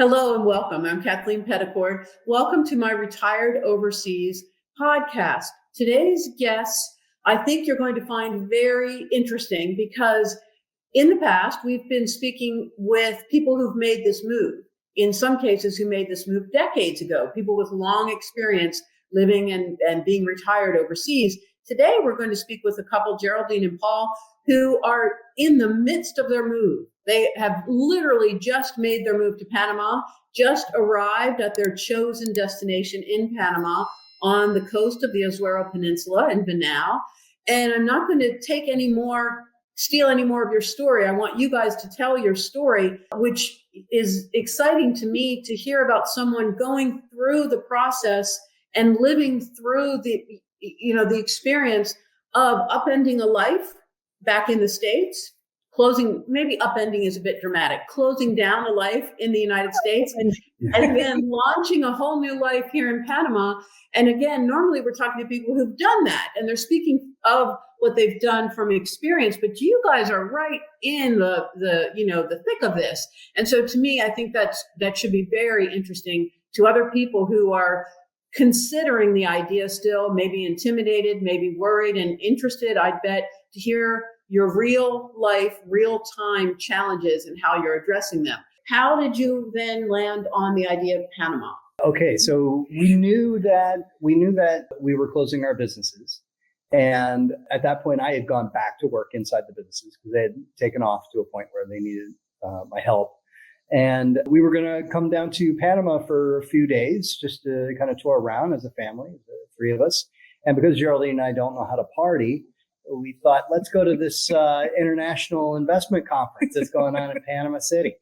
Hello and welcome. I'm Kathleen Peddicord. Welcome to my Retired Overseas podcast. Today's guests, I think you're going to find very interesting because in the past, we've been speaking with people who've made this move. In some cases, who made this move decades ago, people with long experience living and being retired overseas. Today, we're going to speak with a couple, Geraldine and Paul, who are in the midst of their move. They have literally just made their move to Panama, just arrived at their chosen destination in Panama on the coast of the Azuero Peninsula in Venao. And I'm not going to steal any more of your story. I want you guys to tell your story, which is exciting to me to hear about someone going through the process and living through the experience of upending a life back in the States, maybe upending is a bit dramatic, closing down a life in the United States and then launching a whole new life here in Panama. And again, normally we're talking to people who've done that and they're speaking of what they've done from experience, but you guys are right in the thick of this. And so to me, I think that should be very interesting to other people who are considering the idea still, maybe intimidated, maybe worried and interested, I bet, to hear your real life, real time challenges and how you're addressing them. How did you then land on the idea of Panama? Okay, so we knew that we were closing our businesses. And at that point, I had gone back to work inside the businesses because they had taken off to a point where they needed my help. And we were going to come down to Panama for a few days just to kind of tour around as a family, the three of us. And because Geraldine and I don't know how to party, we thought, let's go to this international investment conference that's going on in Panama City.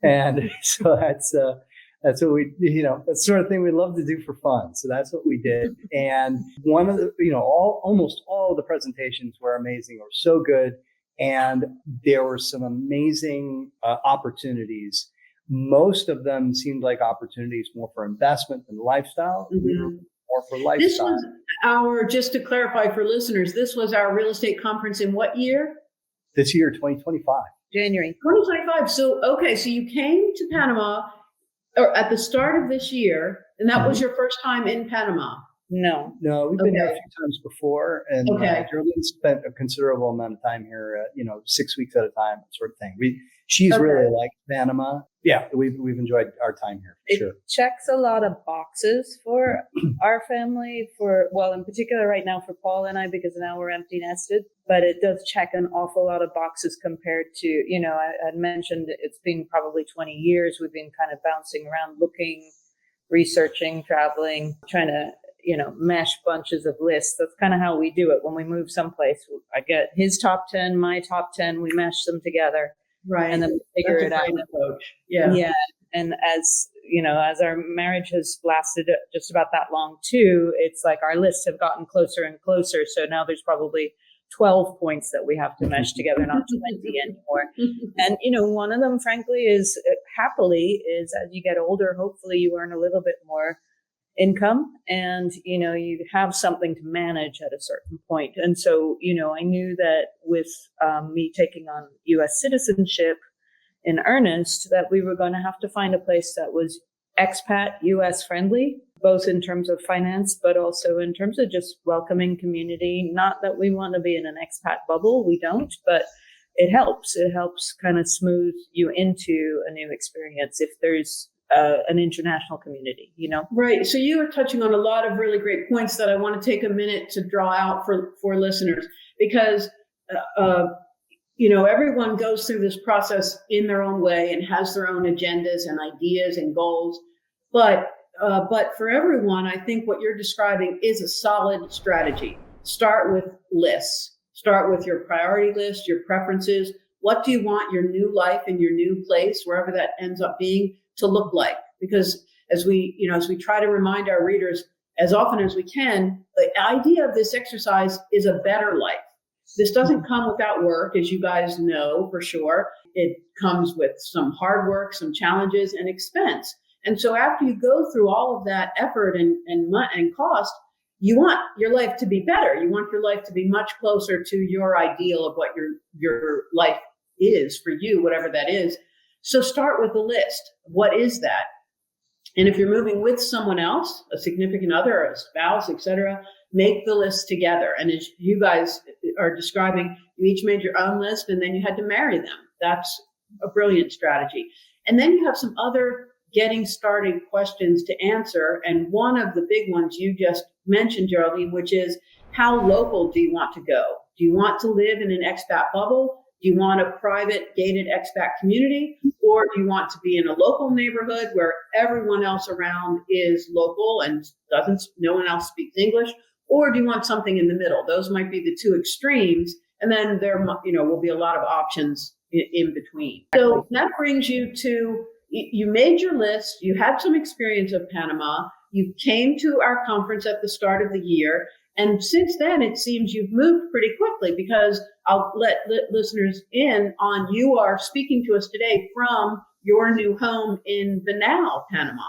And so that's what we, that's the sort of thing we love to do for fun. So that's what we did. And one of the, almost all of the presentations were amazing or so good. And there were some amazing opportunities. Most of them seemed like opportunities more for investment than lifestyle. Mm-hmm. More for lifestyle. This was just to clarify for listeners, this was our real estate conference in what year? This year, 2025. January. 2025. So you came to Panama or at the start of this year, and that was your first time in Panama? No, we've been here a few times before, and Geraldine spent a considerable amount of time here, 6 weeks at a time, sort of thing. She's really liked Panama. Yeah, we've enjoyed our time here for sure. It checks a lot of boxes for our family, in particular right now for Paul and I, because now we're empty nested, but it does check an awful lot of boxes compared to, I had mentioned it's been probably 20 years. We've been kind of bouncing around, looking, researching, traveling, trying to, mesh bunches of lists. That's kind of how we do it. When we move someplace, I get his top 10, my top 10, we mesh them together. Right. And then we figure it out. Approach. Yeah. Yeah. And as our marriage has lasted just about that long too, it's like our lists have gotten closer and closer. So now there's probably 12 points that we have to mesh together, not 20 anymore. And, one of them, frankly, is as you get older, hopefully you earn a little bit more income and, you have something to manage at a certain point. And so, I knew that with me taking on U.S. citizenship in earnest, that we were going to have to find a place that was expat U.S. friendly, both in terms of finance, but also in terms of just welcoming community. Not that we want to be in an expat bubble. We don't, but it helps. It helps kind of smooth you into a new experience if there's an international community, Right. So you are touching on a lot of really great points that I want to take a minute to draw out for listeners, because, everyone goes through this process in their own way and has their own agendas and ideas and goals. But for everyone, I think what you're describing is a solid strategy. Start with lists. Start with your priority list, your preferences. What do you want your new life in your new place, wherever that ends up being, to look like? Because as we try to remind our readers as often as we can, the idea of this exercise is a better life. This doesn't come without work, as you guys know for sure. It comes with some hard work, some challenges, and expense. And so after you go through all of that effort and cost, you want your life to be better. You want your life to be much closer to your ideal of what your life is for you, whatever that is. So start with the list. What is that? And if you're moving with someone else, a significant other, a spouse, etc., make the list together. And as you guys are describing, you each made your own list and then you had to marry them. That's a brilliant strategy. And then you have some other getting started questions to answer. And one of the big ones you just mentioned, Geraldine, which is, how local do you want to go? Do you want to live in an expat bubble? Do you want a private gated expat community? Or do you want to be in a local neighborhood where everyone else around is local and no one else speaks English? Or do you want something in the middle? Those might be the two extremes. And then there, will be a lot of options in between. So that brings you to, you made your list, you had some experience of Panama, you came to our conference at the start of the year, and since then it seems you've moved pretty quickly, because I'll let listeners in on, you are speaking to us today from your new home in Venao, Panama.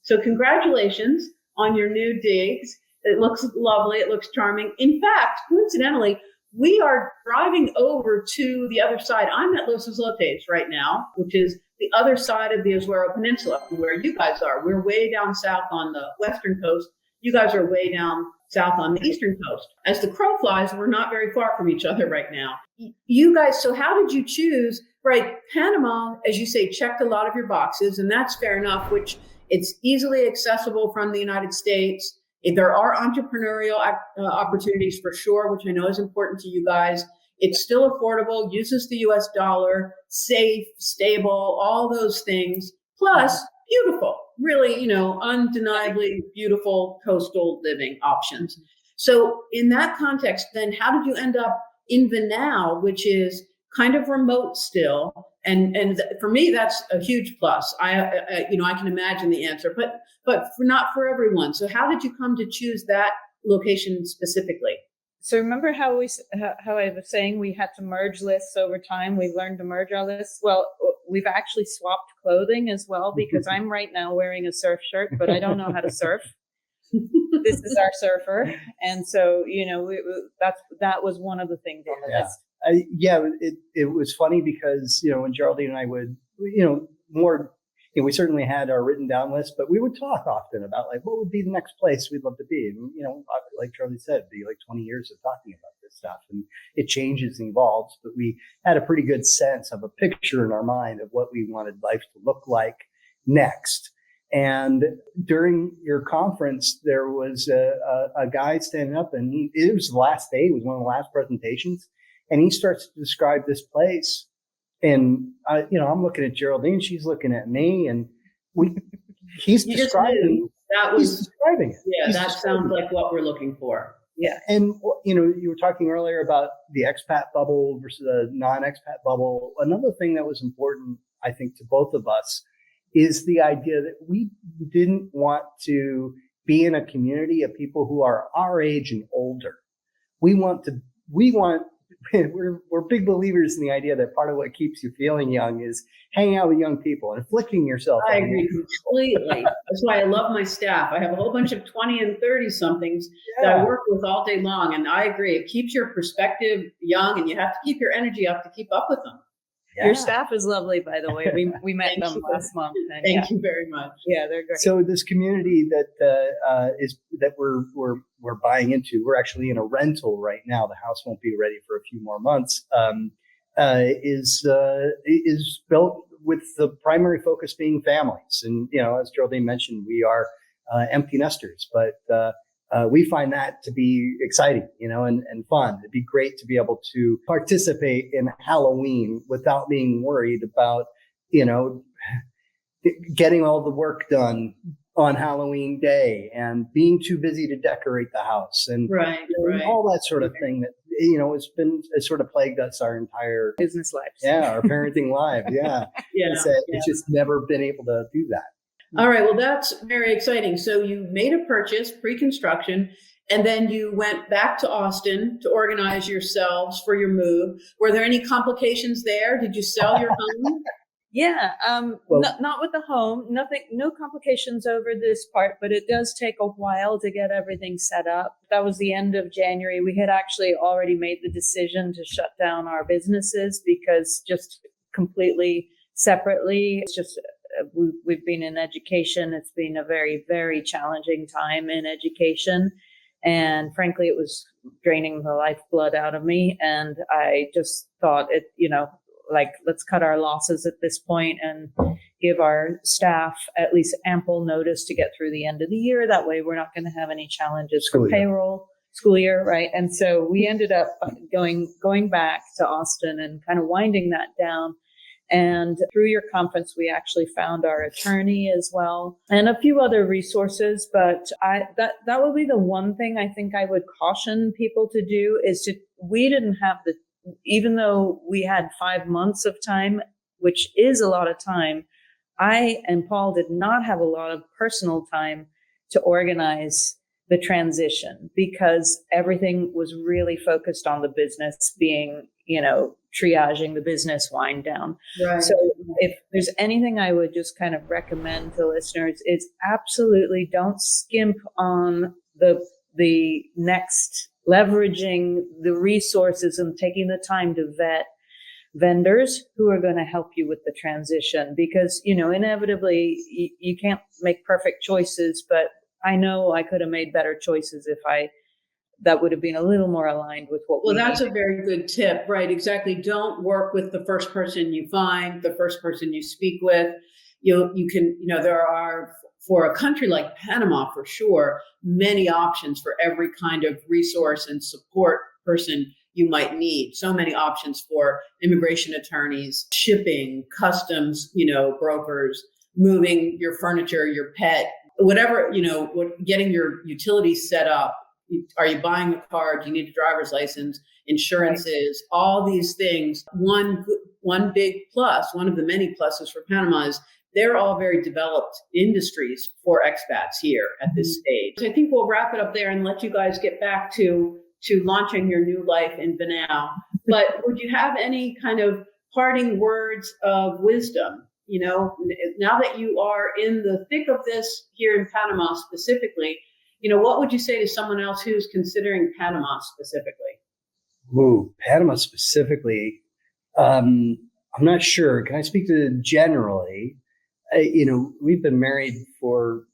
So congratulations on your new digs. It looks lovely, it looks charming. In fact, coincidentally, we are driving over to the other side. I'm at Los Islotes right now, which is the other side of the Azuero Peninsula, where you guys are. We're way down south on the western coast. You guys are way down south on the eastern coast. As the crow flies, we're not very far from each other right now. You guys, so how did you choose? Right, Panama, as you say, checked a lot of your boxes, and that's fair enough, which it's easily accessible from the United States. There are entrepreneurial opportunities for sure, which I know is important to you guys. It's still affordable, uses the US dollar, safe, stable, all those things. Plus, beautiful, really, undeniably beautiful coastal living options. So in that context, then how did you end up in Venao, which is kind of remote still? And for me, that's a huge plus. I can imagine the answer, but not for everyone. So how did you come to choose that location specifically? So remember how I was saying we had to merge lists over time? We learned to merge our lists. Well, we've actually swapped clothing as well, because I'm right now wearing a surf shirt, but I don't know how to surf. This is our surfer. And so, that was one of the things on the list. It was funny because, when Geraldine and I would, we certainly had our written down list, but we would talk often about what would be the next place we'd love to be. And, like Charlie said, it'd be 20 years of talking about this stuff, and it changes and evolves, but we had a pretty good sense of a picture in our mind of what we wanted life to look like next. And during your conference, there was a guy standing up, and it was the last day, it was one of the last presentations. And he starts to describe this place. And, I'm looking at Geraldine, she's looking at me, and he's describing it. Yeah, that sounds like what we're looking for. Yeah. And, you were talking earlier about the expat bubble versus the non-expat bubble. Another thing that was important, I think, to both of us is the idea that we didn't want to be in a community of people who are our age and older. We're big believers in the idea that part of what keeps you feeling young is hanging out with young people and afflicting yourself. I agree completely. That's why I love my staff. I have a whole bunch of 20 and 30 somethings that I work with all day long. And I agree. It keeps your perspective young, and you have to keep your energy up to keep up with them. Yeah. Your staff is lovely, by the way. We met them last month. And Thank you very much. Yeah, they're great. So this community that we're buying into, we're actually in a rental right now. The house won't be ready for a few more months. Is built with the primary focus being families, and as Geraldine mentioned, we are empty nesters, but we find that to be exciting, and fun. It'd be great to be able to participate in Halloween without being worried about, getting all the work done on Halloween day and being too busy to decorate the house and all that sort of thing that, it's sort of plagued us our entire business lives. Yeah. Our parenting lives. Yeah. It's just never been able to do that. All right. Well, that's very exciting. So you made a purchase pre-construction, and then you went back to Austin to organize yourselves for your move. Were there any complications there? Did you sell your home? Yeah. Not with the home, no complications over this part, but it does take a while to get everything set up. That was the end of January. We had actually already made the decision to shut down our businesses because just completely separately. It's just, we've been in education. It's been a very, very challenging time in education. And frankly, it was draining the lifeblood out of me. And I just thought let's cut our losses at this point and give our staff at least ample notice to get through the end of the year. That way we're not going to have any challenges for payroll, school year, right? And so we ended up going back to Austin and kind of winding that down. And through your conference, we actually found our attorney as well and a few other resources. But that would be the one thing I think I would caution people to do is we didn't have even though we had 5 months of time, which is a lot of time, I and Paul did not have a lot of personal time to organize the transition because everything was really focused on the business being, triaging the business wind down. Right. So if there's anything I would just kind of recommend to listeners is absolutely don't skimp on the next leveraging the resources and taking the time to vet vendors who are going to help you with the transition because, inevitably you can't make perfect choices, but I know I could have made better choices if that would have been a little more aligned with what we that's needed. a very good tip, right? Exactly. Don't work with the first person you find, the first person you speak with. You can, there are, for a country like Panama, for sure, many options for every kind of resource and support person you might need. So many options for immigration attorneys, shipping, customs, brokers, moving your furniture, your pet, whatever, getting your utilities set up. Are you buying a car? Do you need a driver's license? Insurances, all these things. One big plus, one of the many pluses for Panama is they're all very developed industries for expats here at this stage. So I think we'll wrap it up there and let you guys get back to launching your new life in Venao. But would you have any kind of parting words of wisdom? Now that you are in the thick of this here in Panama specifically, what would you say to someone else who's considering Panama specifically? Ooh, Panama specifically. I'm not sure. Can I speak to generally? We've been married for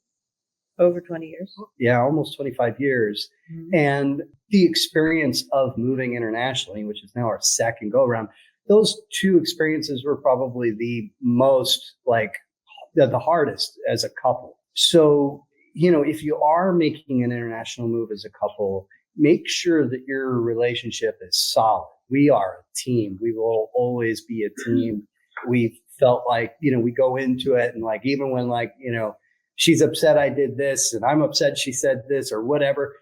over 20 years. Yeah, almost 25 years. Mm-hmm. And the experience of moving internationally, which is now our second go around, those two experiences were probably the most the hardest as a couple. So, if you are making an international move as a couple, make sure that your relationship is solid. We are a team. We will always be a team. We felt like, we go into it and even when she's upset I did this and I'm upset she said this or whatever,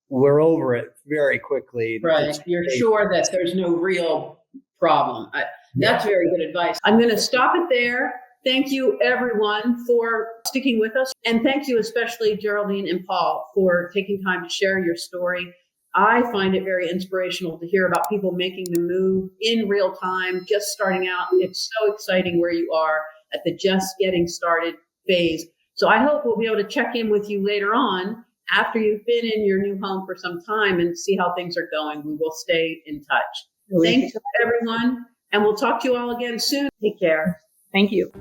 we're over it very quickly. Right. You're sure that there's no real problem. That's very good advice. I'm going to stop it there. Thank you, everyone, for sticking with us. And thank you especially, Geraldine and Paul, for taking time to share your story. I find it very inspirational to hear about people making the move in real time, just starting out. It's so exciting where you are at the just getting started phase. So I hope we'll be able to check in with you later on after you've been in your new home for some time and see how things are going. We will stay in touch. Thanks, everyone. And we'll talk to you all again soon. Take care. Thank you.